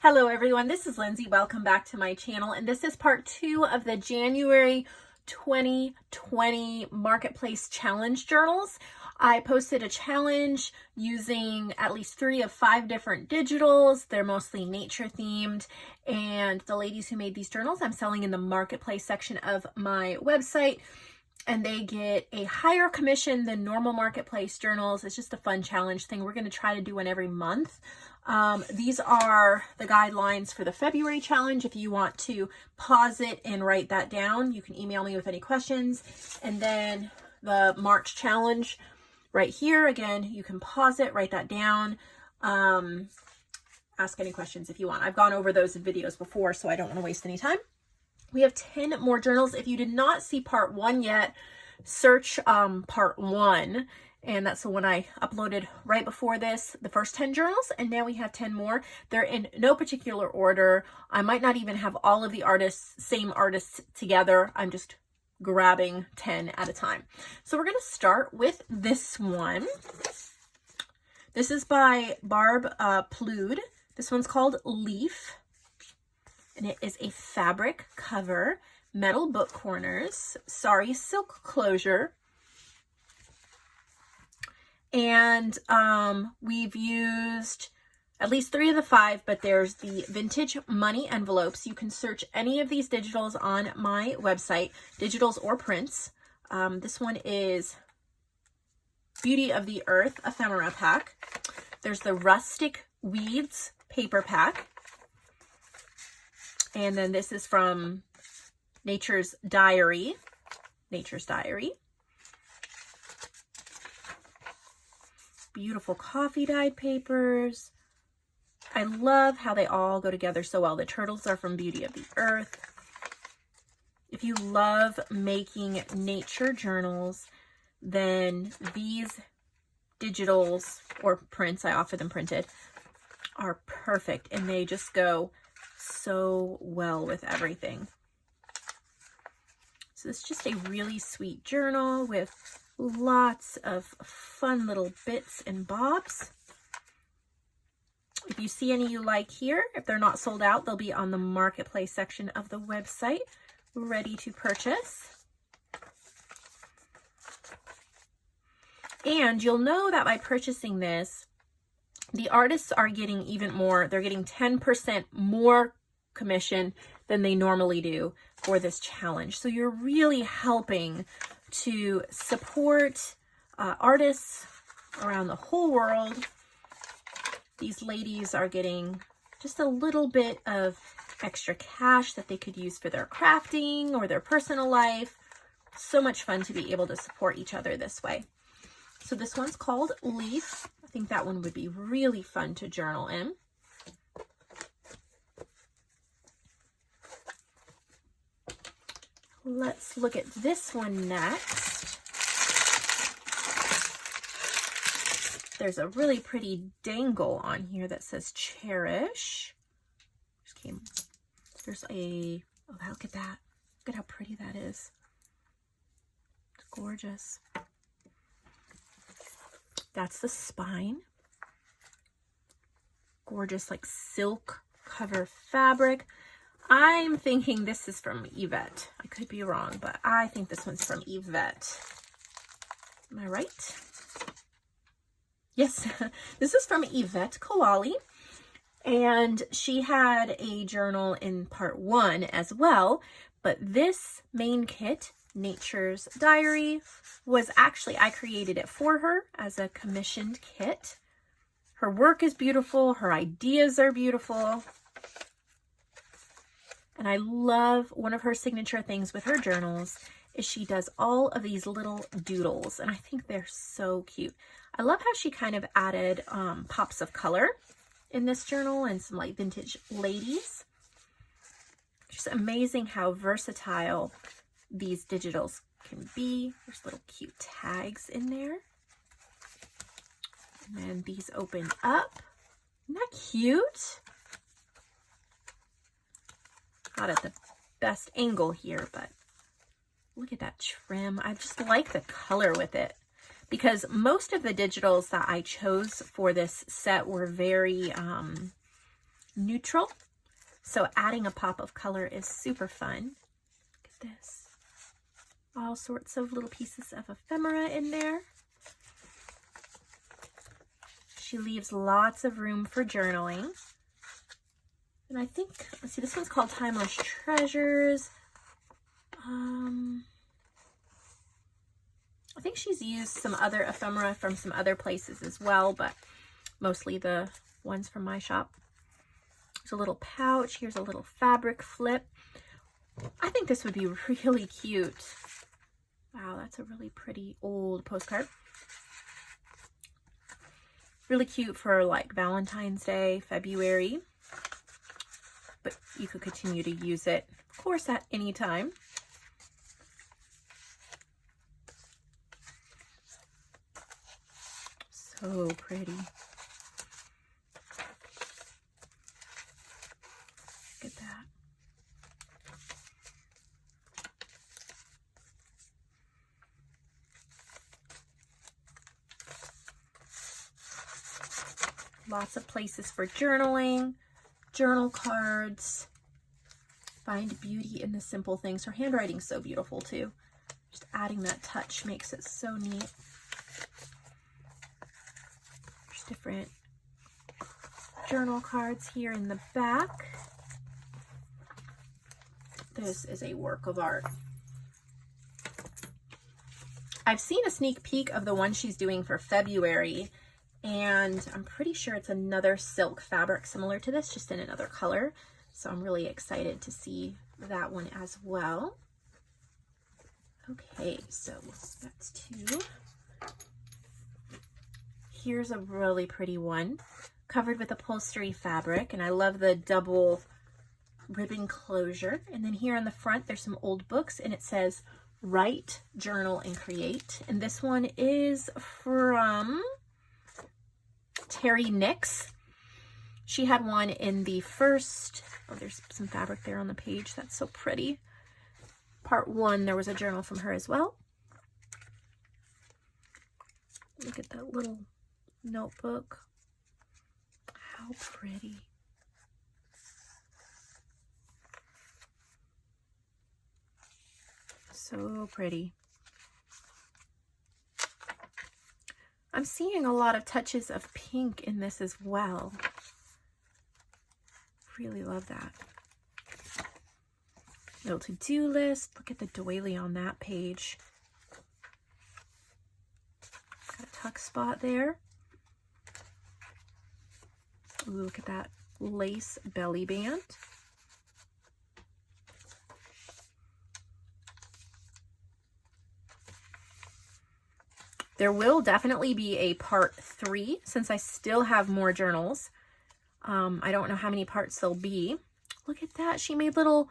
Hello everyone, this is Lindsay. Welcome back to my channel, and this is part 2 of the January 2020 Marketplace Challenge journals. I posted a challenge using at least 3 of 5 different digitals. They're mostly nature themed, and the ladies who made these journals I'm selling in the Marketplace section of my website, and they get a higher commission than normal Marketplace journals. It's just a fun challenge thing. We're going to try to do one every month. These are the guidelines for the February challenge. If you want to pause it and write that down, you can email me with any questions. And then the March challenge right here, again, you can pause it, write that down, ask any questions if you want. I've gone over those videos before, so I don't want to waste any time. We have 10 more journals. If you did not see part 1 yet, search part 1. And that's the one I uploaded right before this, the first 10 journals, and now we have 10 more. They're in no particular order. I might not even have all of the same artists together. I'm just grabbing 10 at a time. So we're going to start with this one. This is by Barb Plude. This one's called Leaf, and it is a fabric cover, metal book corners, sari silk closure. And we've used at least 3 of the 5, but there's the vintage money envelopes. You can search any of these digitals on my website, digitals or prints. This one is Beauty of the Earth ephemera pack. There's the Rustic Weeds paper pack. And then this is from Nature's Diary. Beautiful coffee dyed papers. I love how they all go together so well. The turtles are from Beauty of the Earth. If you love making nature journals, then these digitals or prints, I offer them printed, are perfect, and they just go so well with everything. So it's just a really sweet journal with lots of fun little bits and bobs. If you see any you like here, if they're not sold out, they'll be on the Marketplace section of the website, ready to purchase. And you'll know that by purchasing this, the artists are getting even more. They're getting 10% more commission than they normally do for this challenge. So you're really helping to support artists around the whole world. These ladies are getting just a little bit of extra cash that they could use for their crafting or their personal life. So much fun to be able to support each other this way. So this one's called Leaf. I think that one would be really fun to journal in. Let's look at this one next. There's a really pretty dangle on here that says Cherish. There's a, oh, look at that. Look at how pretty that is. It's gorgeous. That's the spine. Gorgeous, like silk cover fabric. I'm thinking this is from Yvette. I could be wrong, but I think this one's from Yvette. Am I right? Yes, this is from Yvette Kowali, and she had a journal in part 1 as well, but this main kit, Nature's Diary, was actually, I created it for her as a commissioned kit. Her work is beautiful. Her ideas are beautiful. And I love, one of her signature things with her journals is she does all of these little doodles, and I think they're so cute. I love how she kind of added pops of color in this journal and some like vintage ladies. Just amazing how versatile these digitals can be. There's little cute tags in there. And then these open up. Isn't that cute? Not at the best angle here, but look at that trim. I just like the color with it, because most of the digitals that I chose for this set were very neutral. So adding a pop of color is super fun. Look at this. All sorts of little pieces of ephemera in there. She leaves lots of room for journaling. And I think, let's see, this one's called Timeless Treasures. I think she's used some other ephemera from some other places as well, but mostly the ones from my shop. There's a little pouch. Here's a little fabric flip. I think this would be really cute. Wow, that's a really pretty old postcard. Really cute for like Valentine's Day, February. But you could continue to use it, of course, at any time. So pretty. Look at that. Lots of places for journaling, journal cards. Find beauty in the simple things. Her handwriting's so beautiful too. Just adding that touch makes it so neat. There's different journal cards here in the back. This is a work of art. I've seen a sneak peek of the one she's doing for February, and I'm pretty sure it's another silk fabric similar to this, just in another color. So I'm really excited to see that one as well. Okay, so that's two. Here's a really pretty one, covered with upholstery fabric, and I love the double ribbon closure. And then here on the front, there's some old books, and it says, Write, Journal, and Create. And this one is from Terry Nix. She had one in the first, oh, there's some fabric there on the page. That's so pretty. Part 1, there was a journal from her as well. Look at that little notebook. How pretty. So pretty. I'm seeing a lot of touches of pink in this as well. Really love that. Little to-do list. Look at the doily on that page. Got a tuck spot there. Ooh, look at that lace belly band. There will definitely be a part 3 since I still have more journals. I don't know how many parts there'll be. Look at that. She made little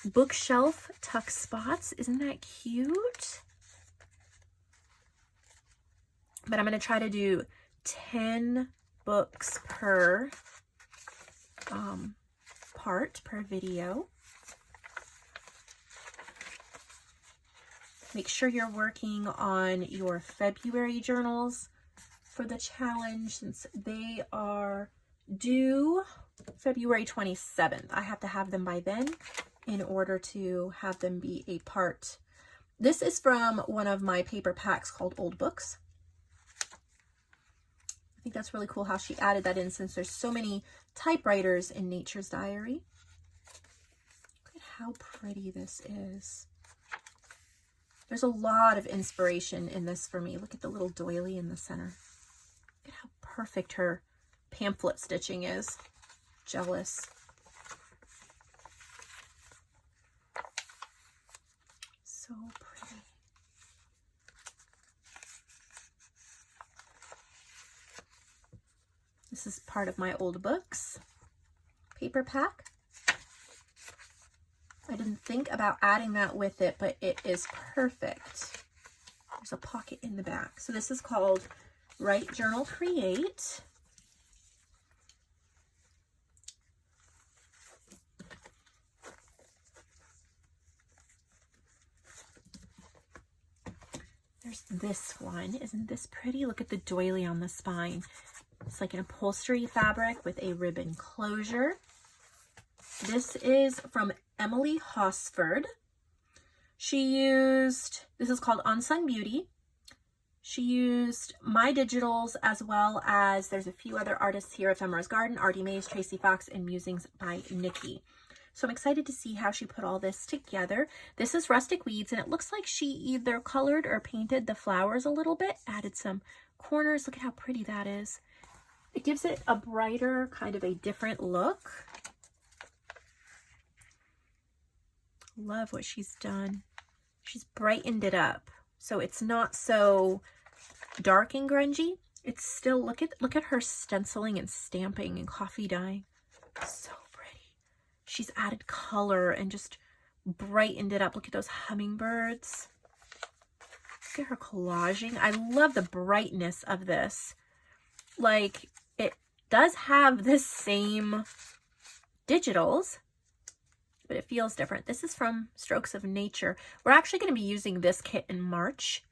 bookshelf tuck spots. Isn't that cute? But I'm going to try to do 10 books per part, per video. Make sure you're working on your February journals for the challenge since they are due February 27th. I have to have them by then in order to have them be a part. This is from one of my paper packs called Old Books. I think that's really cool how she added that in since there's so many typewriters in Nature's Diary. Look at how pretty this is. There's a lot of inspiration in this for me. Look at the little doily in the center. Look at how perfect her pamphlet stitching is. Jealous. So pretty. This is part of my Old Books paper pack. I didn't think about adding that with it, but it is perfect. There's a pocket in the back. So this is called Write, Journal, Create. There's this one. Isn't this pretty? Look at the doily on the spine. It's like an upholstery fabric with a ribbon closure. This is from Emily Hosford. She used, this is called Unsung Beauty. She used my digitals as well as, there's a few other artists here, Ephemera's Garden, Artie Mays, Tracy Fox, and Musings by Nikki. So I'm excited to see how she put all this together. This is Rustic Weeds, and it looks like she either colored or painted the flowers a little bit, added some corners. Look at how pretty that is. It gives it a brighter, kind of a different look. Love what she's done. She's brightened it up, so it's not so dark and grungy. It's still, look at her stenciling and stamping and coffee dyeing. So pretty. She's added color and just brightened it up. Look at those hummingbirds. Look at her collaging. I love the brightness of this. Like, it does have the same digitals, but it feels different. This is from Strokes of Nature. We're actually going to be using this kit in March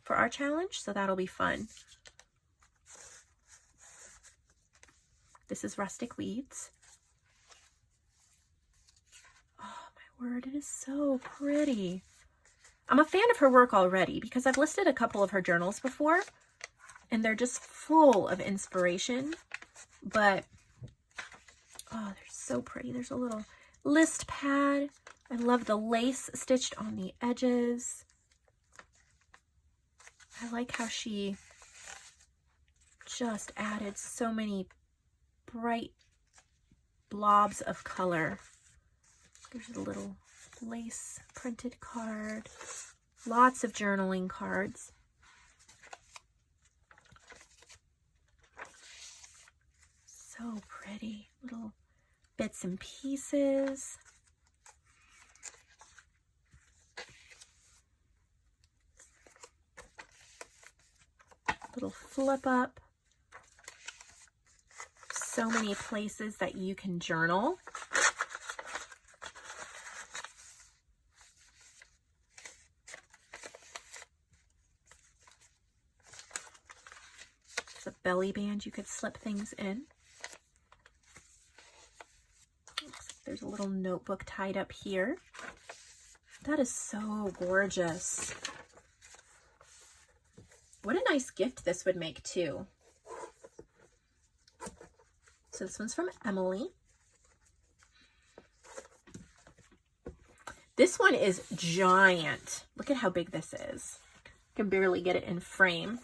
for our challenge, so that'll be fun. This is Rustic Weeds. Oh my word, it is so pretty. I'm a fan of her work already because I've listed a couple of her journals before, and they're just full of inspiration, but oh, they're so pretty. There's a little list pad. I love the lace stitched on the edges. I like how she just added so many bright blobs of color. There's a little lace printed card. Lots of journaling cards. So pretty. Little bits and pieces. Little flip up. So many places that you can journal. There's a belly band you could slip things in. There's a little notebook tied up here. That is so gorgeous. What a nice gift this would make too. So this one's from Emily. This one is giant. Look at how big this is. I can barely get it in frame.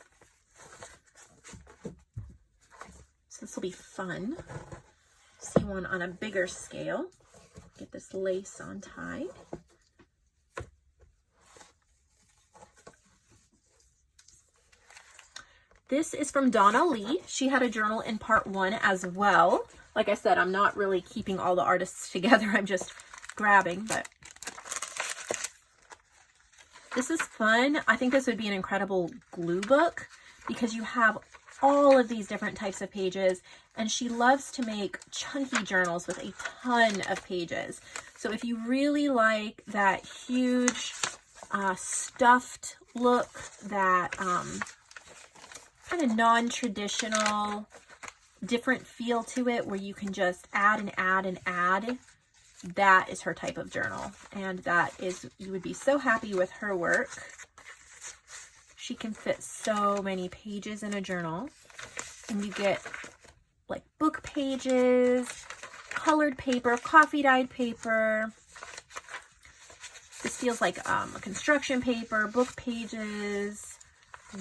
So this will be fun. See one on a bigger scale. Get this lace on tied. This is from Donna Lee. She had a journal in part 1 as well. Like I said, I'm not really keeping all the artists together. I'm just grabbing, but this is fun. I think this would be an incredible glue book because you have all of these different types of pages, and she loves to make chunky journals with a ton of pages. So if you really like that huge stuffed look, that kind of non-traditional, different feel to it where you can just add and add and add, that is her type of journal. And that is, you would be so happy with her work. She can fit so many pages in a journal, and you get like book pages, colored paper, coffee dyed paper. This feels like a construction paper, book pages,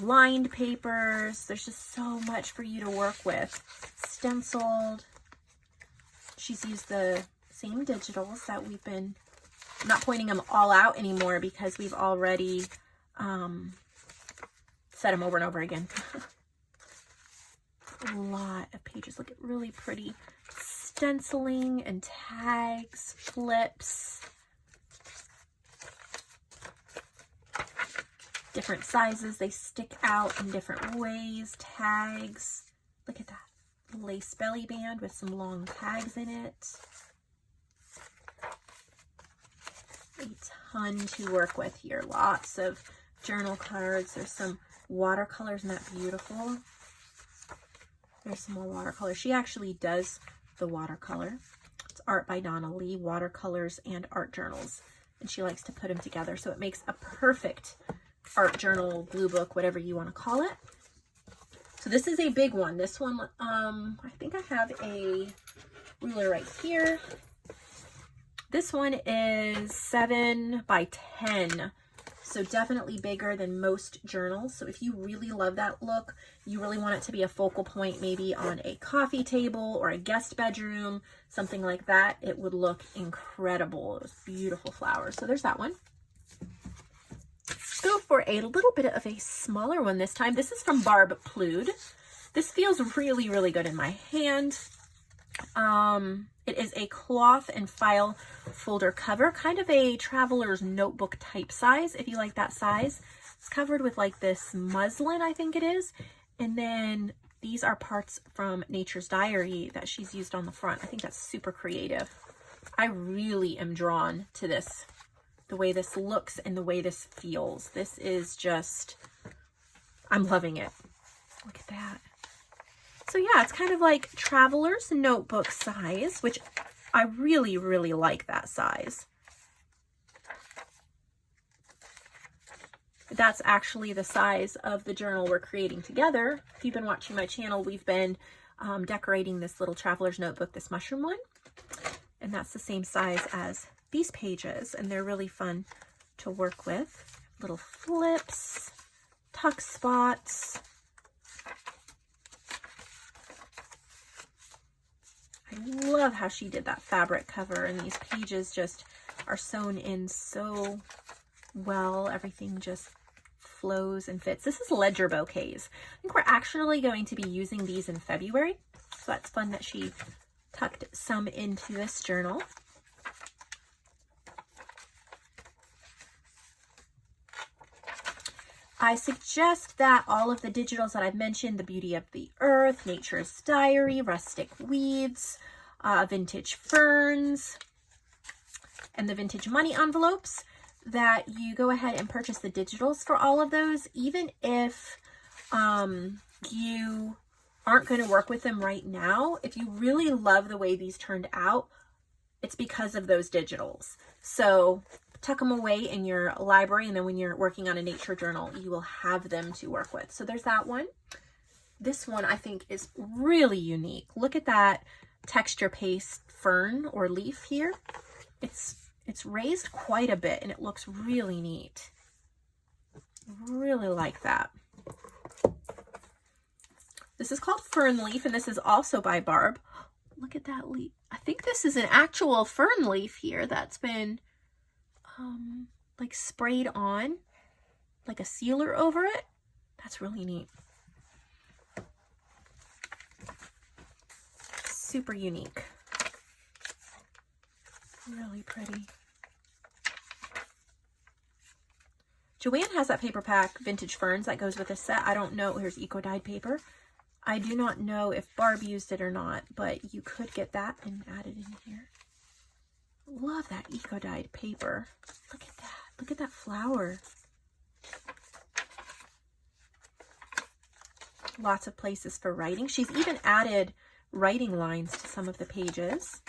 lined papers. There's just so much for you to work with. Stenciled. She's used the same digitals that we've been, I'm not pointing them all out anymore because we've already set them over and over again. A lot of pages. Look at really pretty stenciling and tags, flips. Different sizes, they stick out in different ways. Tags. Look at that. Lace belly band with some long tags in it. A ton to work with here. Lots of journal cards. There's some watercolors, isn't that beautiful? There's some more watercolor. She actually does the watercolor. It's art by Donna Lee, watercolors and art journals. And she likes to put them together. So it makes a perfect art journal, glue book, whatever you want to call it. So this is a big one. This one, I think I have a ruler right here. This one is 7 by 10. So definitely bigger than most journals. So if you really love that look, you really want it to be a focal point, maybe on a coffee table or a guest bedroom, something like that, it would look incredible. It was beautiful flowers. So there's that one. Let's go for a little bit of a smaller one this time. This is from Barb Plude. This feels really, really good in my hand. It is a cloth and file folder cover, kind of a traveler's notebook type size, if you like that size. It's covered with like this muslin, I think it is. And then these are parts from Nature's Diary that she's used on the front. I think that's super creative. I really am drawn to this, the way this looks and the way this feels. This is just, I'm loving it. Look at that. So yeah, it's kind of like traveler's notebook size, which I really, really like that size. That's actually the size of the journal we're creating together. If you've been watching my channel, we've been decorating this little traveler's notebook, this mushroom one. And that's the same size as these pages. And they're really fun to work with. Little flips, tuck spots. I love how she did that fabric cover, and these pages just are sewn in so well. Everything just flows and fits. This is ledger bouquets. I think we're actually going to be using these in February. So that's fun that she tucked some into this journal. I suggest that all of the digitals that I've mentioned, The Beauty of the Earth, Nature's Diary, Rustic Weeds, Vintage Ferns, and the Vintage Money envelopes, that you go ahead and purchase the digitals for all of those, even if you aren't going to work with them right now. If you really love the way these turned out, it's because of those digitals. So tuck them away in your library, and then when you're working on a nature journal, you will have them to work with. So there's that one. This one I think is really unique. Look at that texture paste fern or leaf here. It's raised quite a bit, and it looks really neat. Really like that. This is called Fern Leaf, and this is also by Barb. Look at that leaf. I think this is an actual fern leaf here that's been like sprayed on, like a sealer over it. That's really neat. Super unique. Really pretty. JoAnn has that paper pack, Vintage Ferns, that goes with this set. I don't know. Here's eco-dyed paper. I do not know if Barb used it or not, but you could get that and add it in here. Love that eco-dyed paper. Look at that. Look at that flower. Lots of places for writing. She's even added writing lines to some of the pages.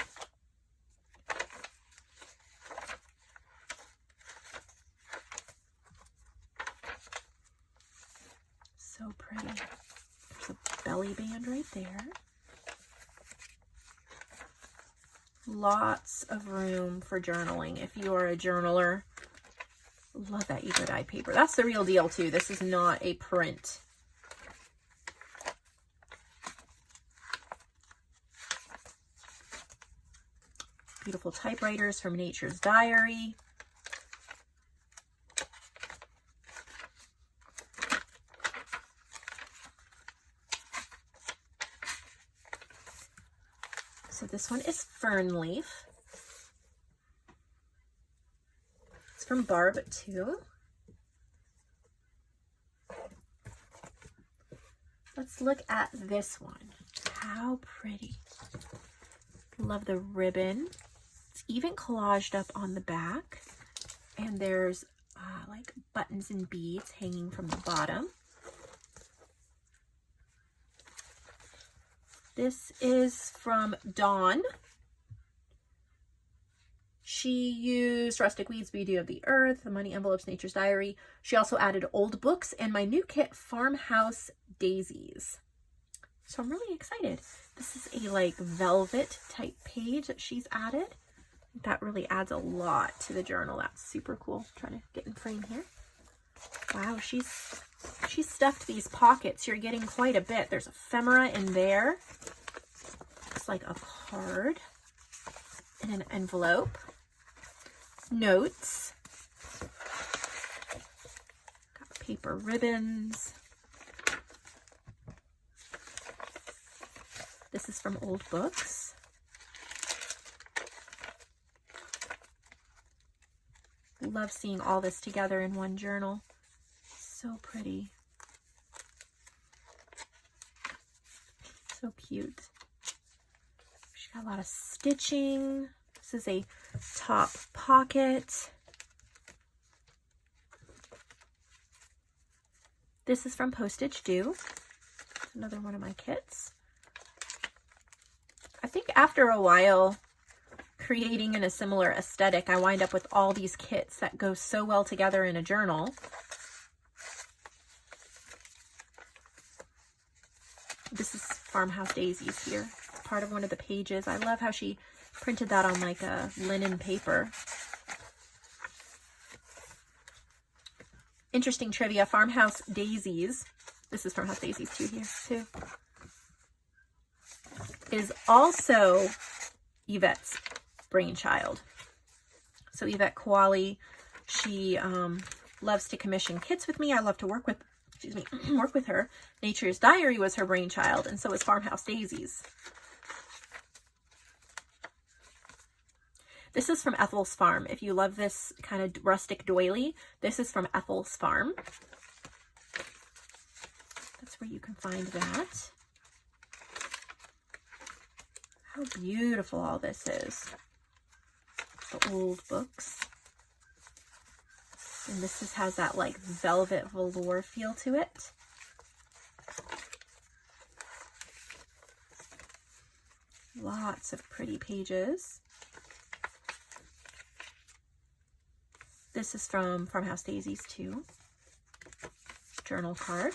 So pretty. There's a belly band right there. Lots of room for journaling if you are a journaler. Love that eco-dyed paper. That's the real deal too. This is not a print. Beautiful typewriters from Nature's Diary. So this one is Fern Leaf. It's from Barb too. Let's look at this one. How pretty. Love the ribbon. It's even collaged up on the back. And there's like buttons and beads hanging from the bottom. This is from Dawn. She used Rustic Weeds, Beauty of the Earth, The Money Envelopes, Nature's Diary. She also added old books and my new kit, Farmhouse Daisies. So I'm really excited. This is a like velvet type page that she's added. That really adds a lot to the journal. That's super cool. I'm trying to get in frame here. Wow, she's stuffed these pockets. You're getting quite a bit. There's ephemera in there. It's like a card in an envelope. Notes. Got paper ribbons. This is from old books. Love seeing all this together in one journal. So pretty. So cute. She's got a lot of stitching. This is a top pocket. This is from Postage Due. Another one of my kits. I think after a while, creating in a similar aesthetic, I wind up with all these kits that go so well together in a journal. This is Farmhouse Daisies here. It's part of one of the pages. I love how she printed that on like a linen paper. Interesting trivia, Farmhouse Daisies, this is Farmhouse Daisies here too, is also Yvette's brainchild. So Yvette Koali, she loves to commission kits with me. I love to work with, work with her. Nature's Diary was her brainchild, and so is Farmhouse Daisies. This is from Ethel's Farm. If you love this kind of rustic doily, this is from Ethel's Farm. That's where you can find that. How beautiful all this is. The old books. And this has that like velvet velour feel to it. Lots of pretty pages. This is from Farmhouse Daisies too. Journal card.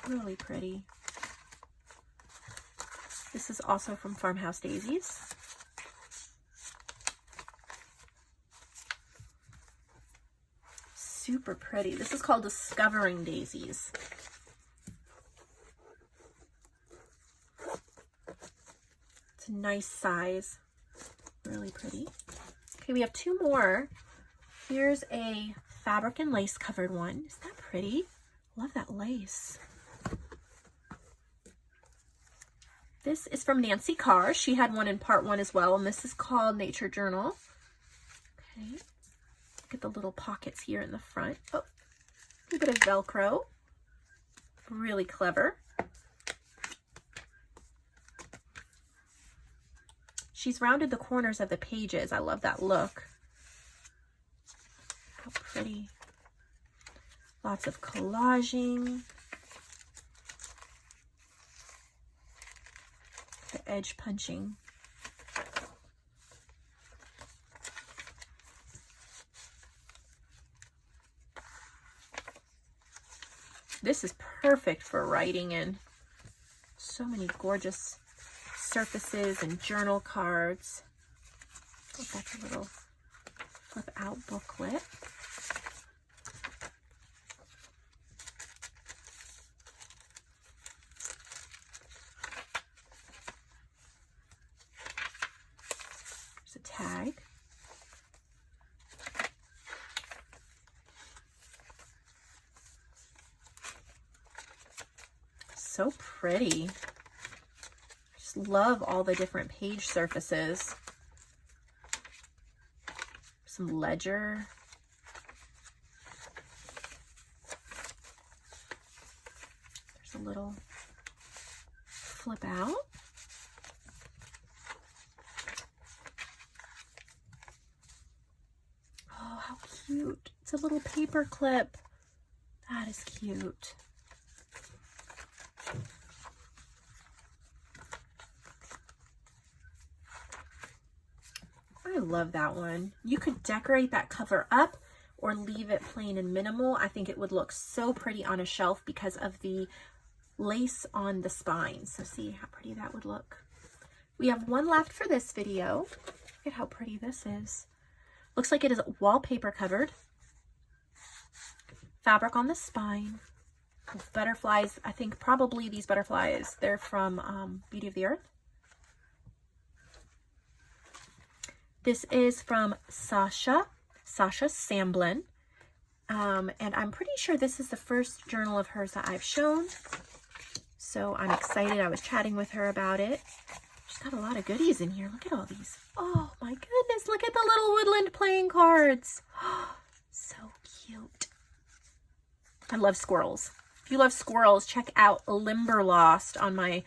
Really pretty. This is also from Farmhouse Daisies. Super pretty. This is called Discovering Daisies. It's a nice size. Really pretty. Okay, we have two more. Here's a fabric and lace covered one. Isn't that pretty? Love that lace. This is from Nancy Carr. She had one in part 1 as well, and this is called Nature Journal. Okay. Look at the little pockets here in the front. Oh, a bit of Velcro. Really clever. She's rounded the corners of the pages. I love that look. How pretty. Lots of collaging. The edge punching. This is perfect for writing in. So many gorgeous surfaces and journal cards. Oh, that's a little flip out booklet. There's a tag. So pretty. Just love all the different page surfaces. Some ledger. There's a little flip out. Oh, how cute. It's a little paper clip. That is cute. I love that one. You could decorate that cover up or leave it plain and minimal. I think it would look so pretty on a shelf because of the lace on the spine. So see how pretty that would look. We have one left for this video. Look at how pretty this is. Looks like it is wallpaper covered. Fabric on the spine. With butterflies. I think probably these butterflies, they're from Beauty of the Earth. This is from Sascha Samblin. And I'm pretty sure this is the first journal of hers that I've shown. So I'm excited. I was chatting with her about it. She's got a lot of goodies in here. Look at all these. Oh my goodness. Look at the little woodland playing cards. So cute. I love squirrels. If you love squirrels, check out Limberlost on my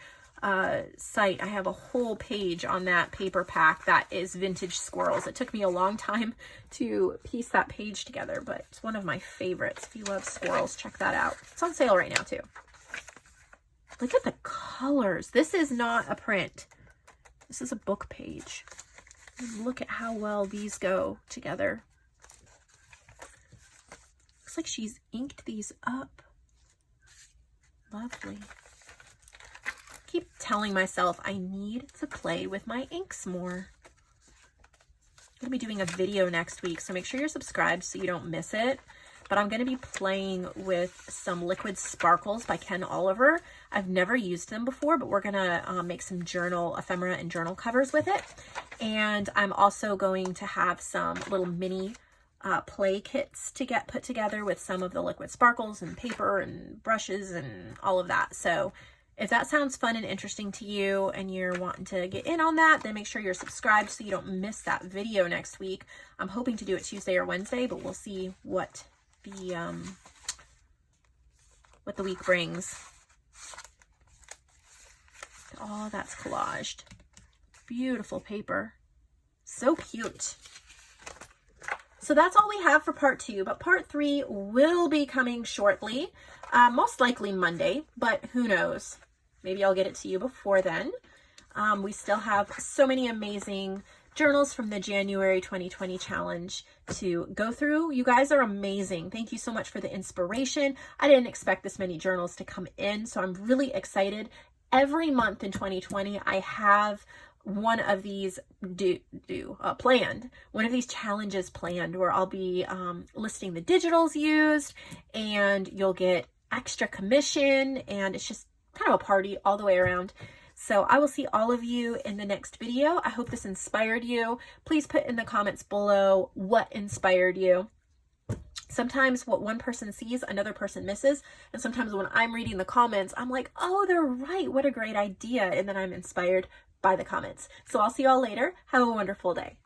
site. I have a whole page on that paper pack that is vintage squirrels. It took me a long time to piece that page together, but it's one of my favorites. If you love squirrels, check that out. It's on sale right now too. Look at the colors. This is not a print. This is a book page. And look at how well these go together. Looks like she's inked these up. Lovely. Keep telling myself I need to play with my inks more. I'm going to be doing a video next week, so make sure you're subscribed so you don't miss it. But I'm going to be playing with some liquid sparkles by Ken Oliver. I've never used them before, but we're going to make some journal ephemera and journal covers with it. And I'm also going to have some little mini play kits to get put together with some of the liquid sparkles and paper and brushes and all of that. So if that sounds fun and interesting to you and you're wanting to get in on that, then make sure you're subscribed so you don't miss that video next week. I'm hoping to do it Tuesday or Wednesday, but we'll see what the week brings. Oh, that's collaged. Beautiful paper. So cute. So that's all we have for part 2, but part 3 will be coming shortly, most likely Monday, but who knows? Maybe I'll get it to you before then. We still have so many amazing journals from the January 2020 challenge to go through. You guys are amazing. Thank you so much for the inspiration. I didn't expect this many journals to come in, so I'm really excited. Every month in 2020, I have one of these planned, one of these challenges planned, where I'll be listing the digitals used, and you'll get extra commission, and it's just kind of a party all the way around. So I will see all of you in the next video. I hope this inspired you. Please put in the comments below what inspired you. Sometimes what one person sees, another person misses. And sometimes when I'm reading the comments, I'm like, oh, they're right. What a great idea. And then I'm inspired by the comments. So I'll see you all later. Have a wonderful day.